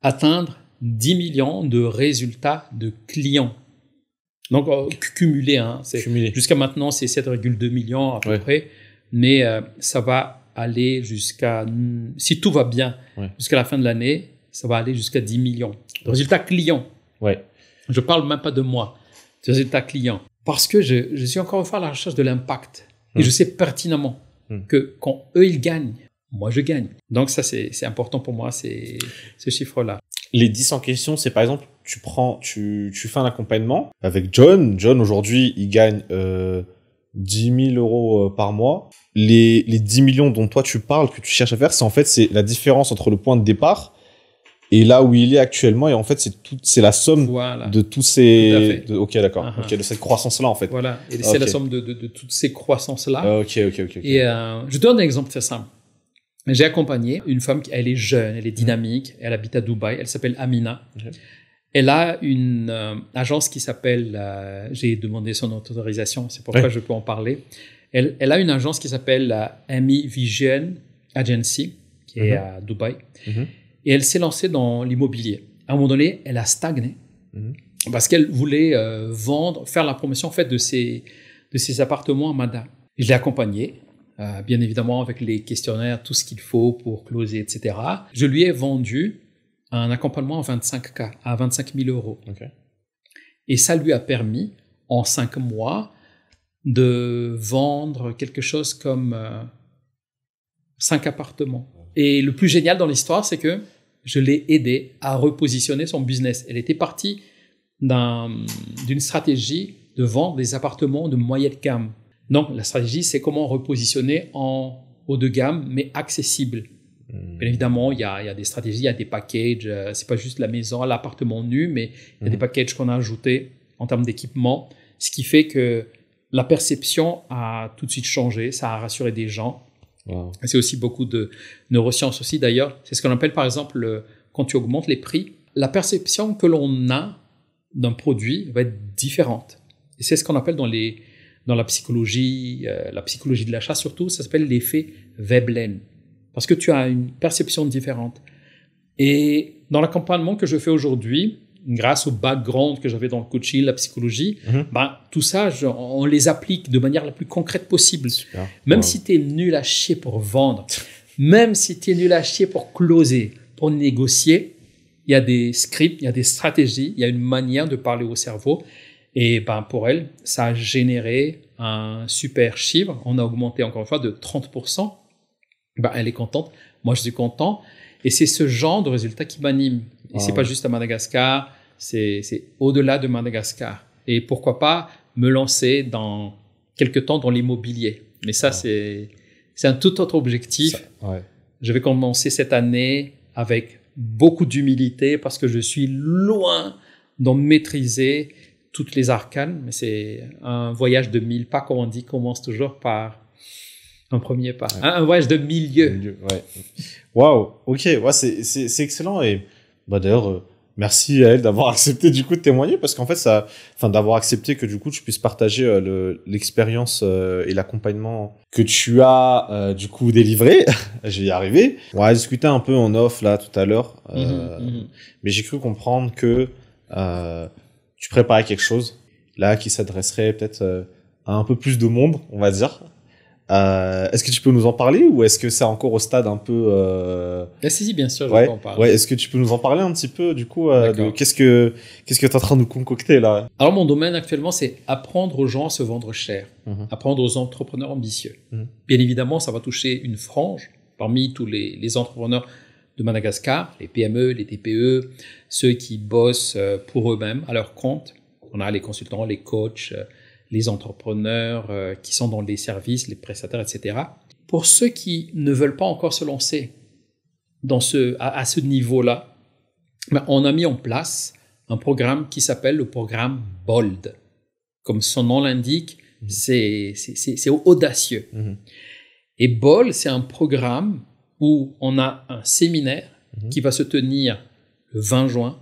atteindre 10 millions de résultats de clients. Donc, cumulé, hein. Jusqu'à maintenant, c'est 7,2 millions à peu près. Mais ça va aller jusqu'à, si tout va bien, jusqu'à la fin de l'année, ça va aller jusqu'à 10 millions de résultats clients. Je parle même pas de moi, de résultats clients. Parce que je suis encore une fois à la recherche de l'impact. Et je sais pertinemment que quand eux, ils gagnent, moi, je gagne. Donc, ça, c'est important pour moi, ce chiffre-là. Les 10 en question, c'est par exemple, tu fais un accompagnement avec John. John, aujourd'hui, il gagne 10 000 euros par mois. Les 10 millions dont toi tu parles, que tu cherches à faire, c'est la différence entre le point de départ et là où il est actuellement. Et en fait, c'est la somme de tous ces... Ok, d'accord. De cette croissance-là, en fait. Voilà. Et c'est la somme de toutes ces croissances-là. Ok. Et je donne un exemple très simple. J'ai accompagné une femme, elle est jeune, elle est dynamique, elle habite à Dubaï, elle s'appelle Amina. Elle a une agence qui s'appelle, j'ai demandé son autorisation, c'est pourquoi je peux en parler. Elle a une agence qui s'appelle Amy Vision Agency, qui est à Dubaï. Et elle s'est lancée dans l'immobilier. À un moment donné, elle a stagné parce qu'elle voulait faire la promotion en fait, de ses appartements à Mada. Je l'ai accompagnée. Bien évidemment avec les questionnaires, tout ce qu'il faut pour closer, etc. Je lui ai vendu un accompagnement à 25 000 euros. Et ça lui a permis, en 5 mois, de vendre quelque chose comme 5 appartements. Et le plus génial dans l'histoire, c'est que je l'ai aidé à repositionner son business. Elle était partie d'une stratégie de vendre des appartements de moyenne gamme. Donc, la stratégie, c'est comment repositionner en haut de gamme, mais accessible. Bien évidemment, il y a des stratégies, il y a des packages. C'est pas juste la maison, l'appartement nu, mais il y a des packages qu'on a ajoutés en termes d'équipement, ce qui fait que la perception a tout de suite changé. Ça a rassuré des gens. Wow. C'est aussi beaucoup de neurosciences aussi. D'ailleurs, c'est ce qu'on appelle par exemple quand tu augmentes les prix, la perception que l'on a d'un produit va être différente. Et c'est ce qu'on appelle dans la psychologie de l'achat surtout, ça s'appelle l'effet Veblen. Parce que tu as une perception différente. Et dans l'accompagnement que je fais aujourd'hui, grâce au background que j'avais dans le coaching, la psychologie, tout ça, on les applique de manière la plus concrète possible. Super. Même si tu es nul à chier pour vendre, même si tu es nul à chier pour closer, pour négocier, il y a des scripts, il y a des stratégies, il y a une manière de parler au cerveau. Et pour elle, ça a généré un super chiffre. On a augmenté encore une fois de 30%. Elle est contente, moi je suis content. Et c'est ce genre de résultat qui m'anime. Et c'est pas juste à Madagascar, c'est au-delà de Madagascar. Et pourquoi pas me lancer dans quelque temps dans l'immobilier. Mais ça, c'est un tout autre objectif. Je vais commencer cette année avec beaucoup d'humilité parce que je suis loin d'en maîtriser toutes les arcanes. Mais c'est un voyage de 1000 pas, comme on dit, commence toujours par un premier pas. Un voyage de milieu. Waouh, ok, c'est excellent. Et d'ailleurs, merci à elle d'avoir accepté du coup de témoigner parce qu'en fait, d'avoir accepté que du coup tu puisses partager l'expérience et l'accompagnement que tu as du coup délivré. Je vais y arriver. On a discuté un peu en off là tout à l'heure, mais j'ai cru comprendre que tu préparais quelque chose là qui s'adresserait peut-être à un peu plus de monde, on va dire. Est-ce que tu peux nous en parler ou est-ce que c'est encore au stade un peu Si, bien sûr, je peux en parler. Est-ce que tu peux nous en parler un petit peu du coup de qu'est-ce que tu es en train de nous concocter là? Alors mon domaine actuellement, c'est apprendre aux gens à se vendre cher, apprendre aux entrepreneurs ambitieux. Bien évidemment, ça va toucher une frange parmi tous les entrepreneurs de Madagascar, les PME, les TPE, ceux qui bossent pour eux-mêmes à leur compte. On a les consultants, les coachs, les entrepreneurs qui sont dans les services, les prestataires, etc. Pour ceux qui ne veulent pas encore se lancer à ce niveau-là, on a mis en place un programme qui s'appelle le programme BOLD. Comme son nom l'indique, c'est audacieux. Et BOLD, c'est un programme où on a un séminaire qui va se tenir le 20 juin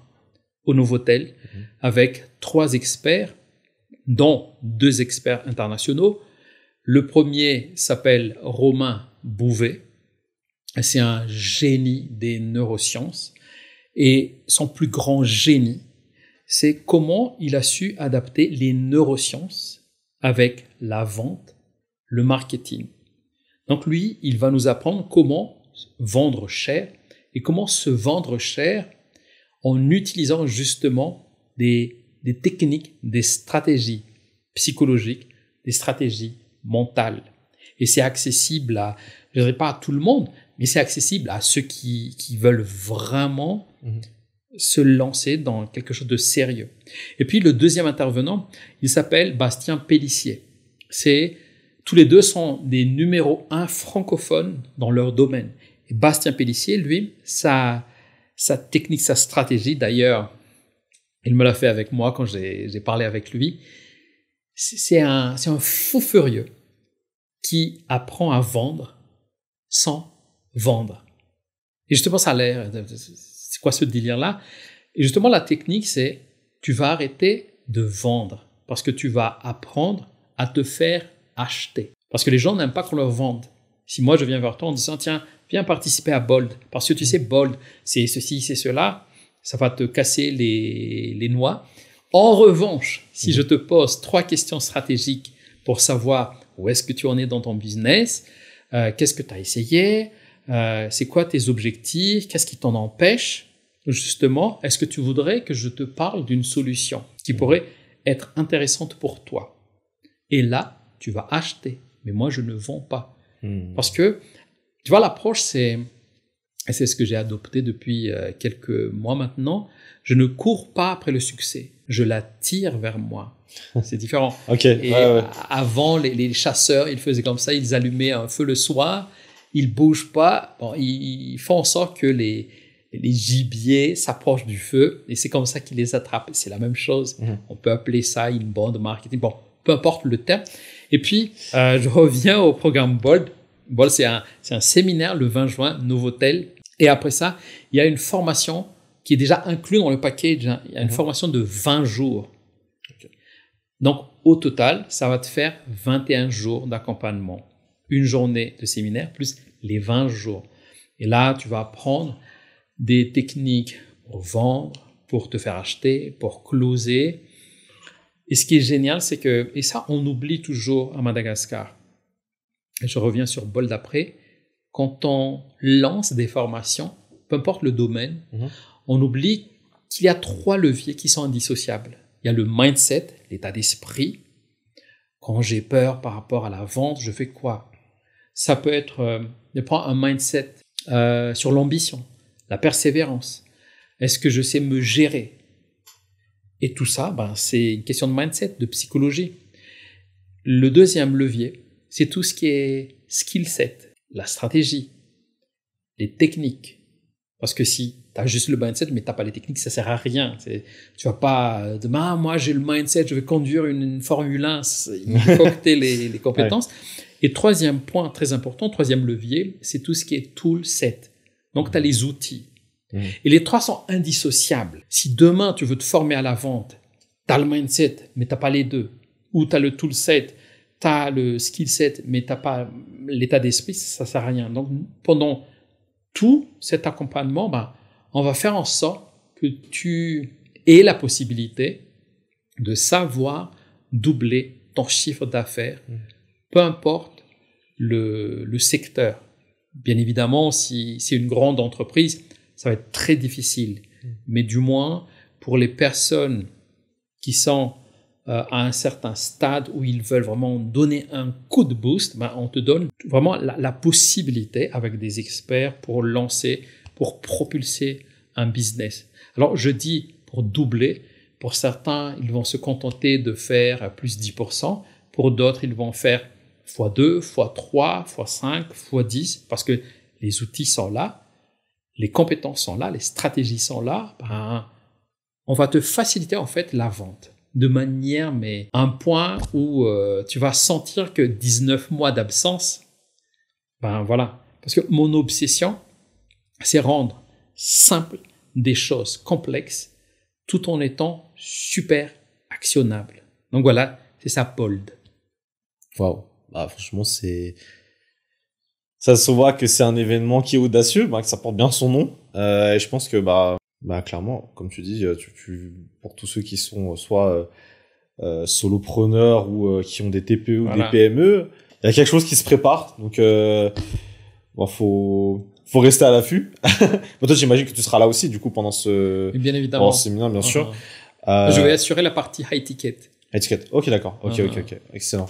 au Novotel avec 3 experts, dont 2 experts internationaux. Le premier s'appelle Romain Bouvet. C'est un génie des neurosciences. Et son plus grand génie, c'est comment il a su adapter les neurosciences avec la vente, le marketing. Donc lui, il va nous apprendre comment vendre cher et comment se vendre cher en utilisant justement des techniques, des stratégies psychologiques, des stratégies mentales. Et c'est accessible je ne dirais pas à tout le monde, mais c'est accessible à ceux qui veulent vraiment se lancer dans quelque chose de sérieux. Et puis le deuxième intervenant, il s'appelle Bastien Pellissier. Tous les deux sont des numéros 1 francophones dans leur domaine. Et Bastien Pellissier, lui, sa technique, sa stratégie, d'ailleurs, il me l'a fait avec moi quand j'ai parlé avec lui. C'est un fou furieux qui apprend à vendre sans vendre. Et justement, ça a l'air... C'est quoi ce délire-là? Et justement, la technique, c'est tu vas arrêter de vendre parce que tu vas apprendre à te faire acheter. Parce que les gens n'aiment pas qu'on leur vende. Si moi, je viens vers toi en disant, tiens, viens participer à Bold. Parce que tu sais, Bold, c'est ceci, c'est cela. Ça va te casser les noix. En revanche, si je te pose 3 questions stratégiques pour savoir où est-ce que tu en es dans ton business, qu'est-ce que tu as essayé, c'est quoi tes objectifs, qu'est-ce qui t'en empêche, justement, est-ce que tu voudrais que je te parle d'une solution? qui pourrait être intéressante pour toi. Et là, tu vas acheter. Mais moi, je ne vends pas. Parce que, tu vois, l'approche, et c'est ce que j'ai adopté depuis quelques mois maintenant, je ne cours pas après le succès. Je l'attire vers moi. C'est différent. Et avant, les chasseurs, ils faisaient comme ça, ils allumaient un feu le soir, ils bougent pas, bon, ils font en sorte que les gibiers s'approchent du feu et c'est comme ça qu'ils les attrapent. C'est la même chose. On peut appeler ça une bande marketing. Bon, peu importe le terme. Et puis, je reviens au programme Bold. Bold, c'est un séminaire le 20 juin, Novotel. Et après ça, il y a une formation qui est déjà inclue dans le package. Il y a une formation de 20 jours. Donc, au total, ça va te faire 21 jours d'accompagnement. Une journée de séminaire plus les 20 jours. Et là, tu vas apprendre des techniques pour vendre, pour te faire acheter, pour closer. Et ce qui est génial, c'est que, et ça, on oublie toujours à Madagascar. Et je reviens sur Bold après. Quand on lance des formations, peu importe le domaine, on oublie qu'il y a 3 leviers qui sont indissociables. Il y a le mindset, l'état d'esprit. Quand j'ai peur par rapport à la vente, je fais quoi? Ça peut être, je prends un mindset sur l'ambition, la persévérance. Est-ce que je sais me gérer? Et tout ça, c'est une question de mindset, de psychologie. Le deuxième levier, c'est tout ce qui est skill set, la stratégie, les techniques. Parce que si tu as juste le mindset, mais tu n'as pas les techniques, ça ne sert à rien. Tu vas pas demain, moi j'ai le mindset, je vais conduire une Formule 1. Il faut que tu aies les compétences. Et troisième point très important, troisième levier, c'est tout ce qui est tool set. Donc tu as les outils. Et les 3 sont indissociables. Si demain tu veux te former à la vente, tu as le mindset, mais tu n'as pas les deux. Ou tu as le tool set, tu as le skill set, mais tu n'as pas l'état d'esprit, ça ne sert à rien. Donc pendant tout cet accompagnement, on va faire en sorte que tu aies la possibilité de savoir doubler ton chiffre d'affaires, peu importe le secteur. Bien évidemment, si c'est une grande entreprise, ça va être très difficile. Mais du moins, pour les personnes qui sont à un certain stade où ils veulent vraiment donner un coup de boost, on te donne vraiment la possibilité avec des experts pour lancer, pour propulser un business. Alors, je dis pour doubler. Pour certains, ils vont se contenter de faire plus 10%. Pour d'autres, ils vont faire x2, x3, x5, x10 parce que les outils sont là, les compétences sont là, les stratégies sont là. On va te faciliter en fait la vente de manière, mais à un point où tu vas sentir que 19 mois d'absence, voilà. Parce que mon obsession, c'est rendre simple des choses complexes tout en étant super actionnable. Donc voilà, c'est ça, Bold. Waouh. Franchement, ça se voit que c'est un événement qui est audacieux, que ça porte bien son nom. Et je pense que, clairement, comme tu dis, pour tous ceux qui sont soit solopreneurs ou qui ont des TPE ou des PME, il y a quelque chose qui se prépare. Donc, faut rester à l'affût. Toi, j'imagine que tu seras là aussi, du coup, pendant ce séminaire, bien sûr. Je vais assurer la partie high ticket. High ticket. Ok, d'accord. Ok. Excellent.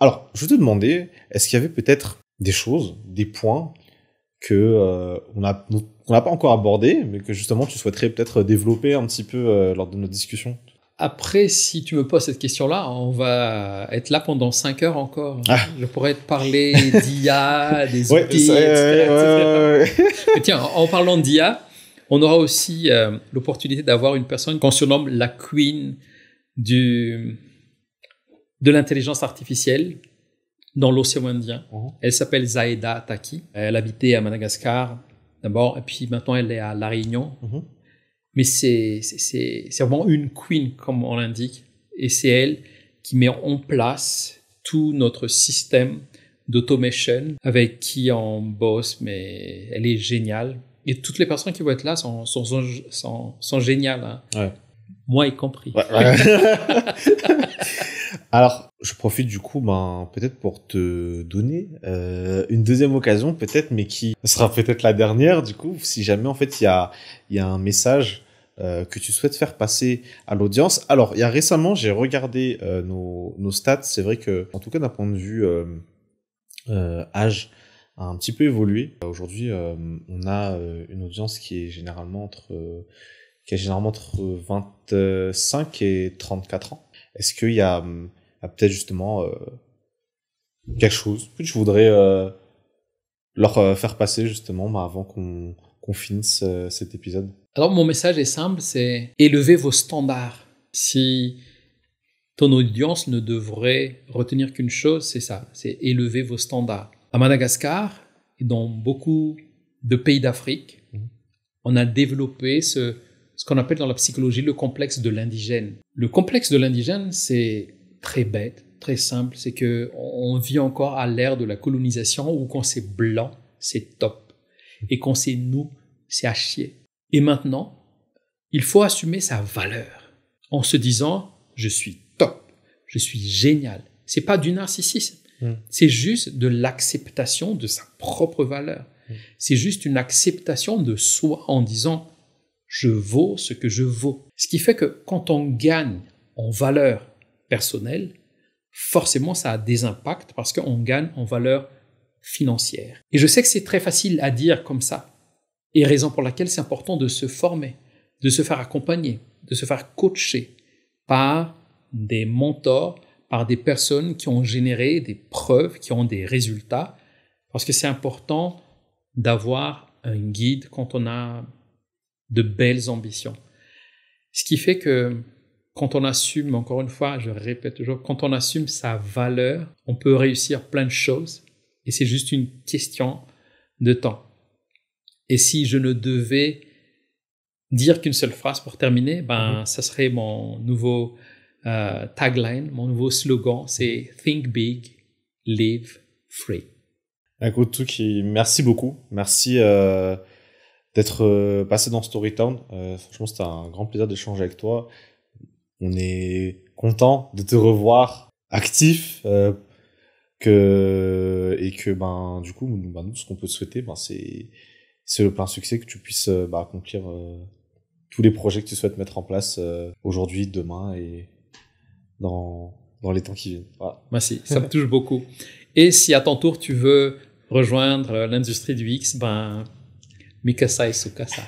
Alors, je vais te demander, est-ce qu'il y avait peut-être des choses, des points que on n'a pas encore abordés, mais que justement tu souhaiterais peut-être développer un petit peu lors de notre discussion? Après, si tu me poses cette question-là, on va être là pendant 5 heures encore. Je pourrais te parler d'IA, des outils, etc. Mais tiens, en parlant d'IA, on aura aussi l'opportunité d'avoir une personne qu'on surnomme la queen de l'intelligence artificielle dans l'océan Indien. Elle s'appelle Zaida Taki. Elle habitait à Madagascar d'abord, et puis maintenant elle est à La Réunion. Mais c'est vraiment une queen, comme on l'indique. Et c'est elle qui met en place tout notre système d'automation avec qui on bosse, mais elle est géniale. Et toutes les personnes qui vont être là sont géniales. Hein. Ouais. Moi y compris. Ouais. Alors, je profite du coup, peut-être pour te donner une deuxième occasion, peut-être, mais qui sera peut-être la dernière, du coup, si jamais, en fait, il y a un message que tu souhaites faire passer à l'audience. Alors, il y a récemment, j'ai regardé nos stats. C'est vrai que, en tout cas, d'un point de vue âge, a un petit peu évolué. Aujourd'hui, on a une audience qui est généralement entre 25 et 34 ans. Est-ce qu'il y a peut-être justement quelque chose que tu voudrais leur faire passer justement avant qu'on finisse cet épisode? Alors, mon message est simple, c'est élevez vos standards. Si ton audience ne devrait retenir qu'une chose, c'est ça, c'est élever vos standards. À Madagascar et dans beaucoup de pays d'Afrique, on a développé ce qu'on appelle dans la psychologie le complexe de l'indigène. Le complexe de l'indigène, c'est très bête, très simple, c'est que on vit encore à l'ère de la colonisation où quand c'est blanc, c'est top. Et quand c'est nous, c'est à chier. Et maintenant, il faut assumer sa valeur en se disant « je suis top, je suis génial ». C'est pas du narcissisme, c'est juste de l'acceptation de sa propre valeur. C'est juste une acceptation de soi en disant « je vaux ce que je vaux ». Ce qui fait que quand on gagne en valeur personnelle, forcément ça a des impacts parce qu'on gagne en valeur financière. Et je sais que c'est très facile à dire comme ça. Et raison pour laquelle c'est important de se former, de se faire accompagner, de se faire coacher par des mentors, par des personnes qui ont généré des preuves, qui ont des résultats, parce que c'est important d'avoir un guide quand on a de belles ambitions. Ce qui fait que quand on assume, encore une fois, je répète toujours, quand on assume sa valeur, on peut réussir plein de choses et c'est juste une question de temps. Et si je ne devais dire qu'une seule phrase pour terminer, ça serait mon nouveau tagline, mon nouveau slogan, c'est « Think big, live free ». Écoute, Touki, merci beaucoup. Merci d'être passé dans Storytown. Franchement, c'était un grand plaisir d'échanger avec toi. On est content de te revoir actif et que du coup, nous, ce qu'on peut te souhaiter, c'est le plein succès, que tu puisses accomplir tous les projets que tu souhaites mettre en place aujourd'hui, demain et dans les temps qui viennent. Voilà. Merci, ça me touche beaucoup. Et si à ton tour tu veux rejoindre l'industrie du X, Mikasa et Sukasa.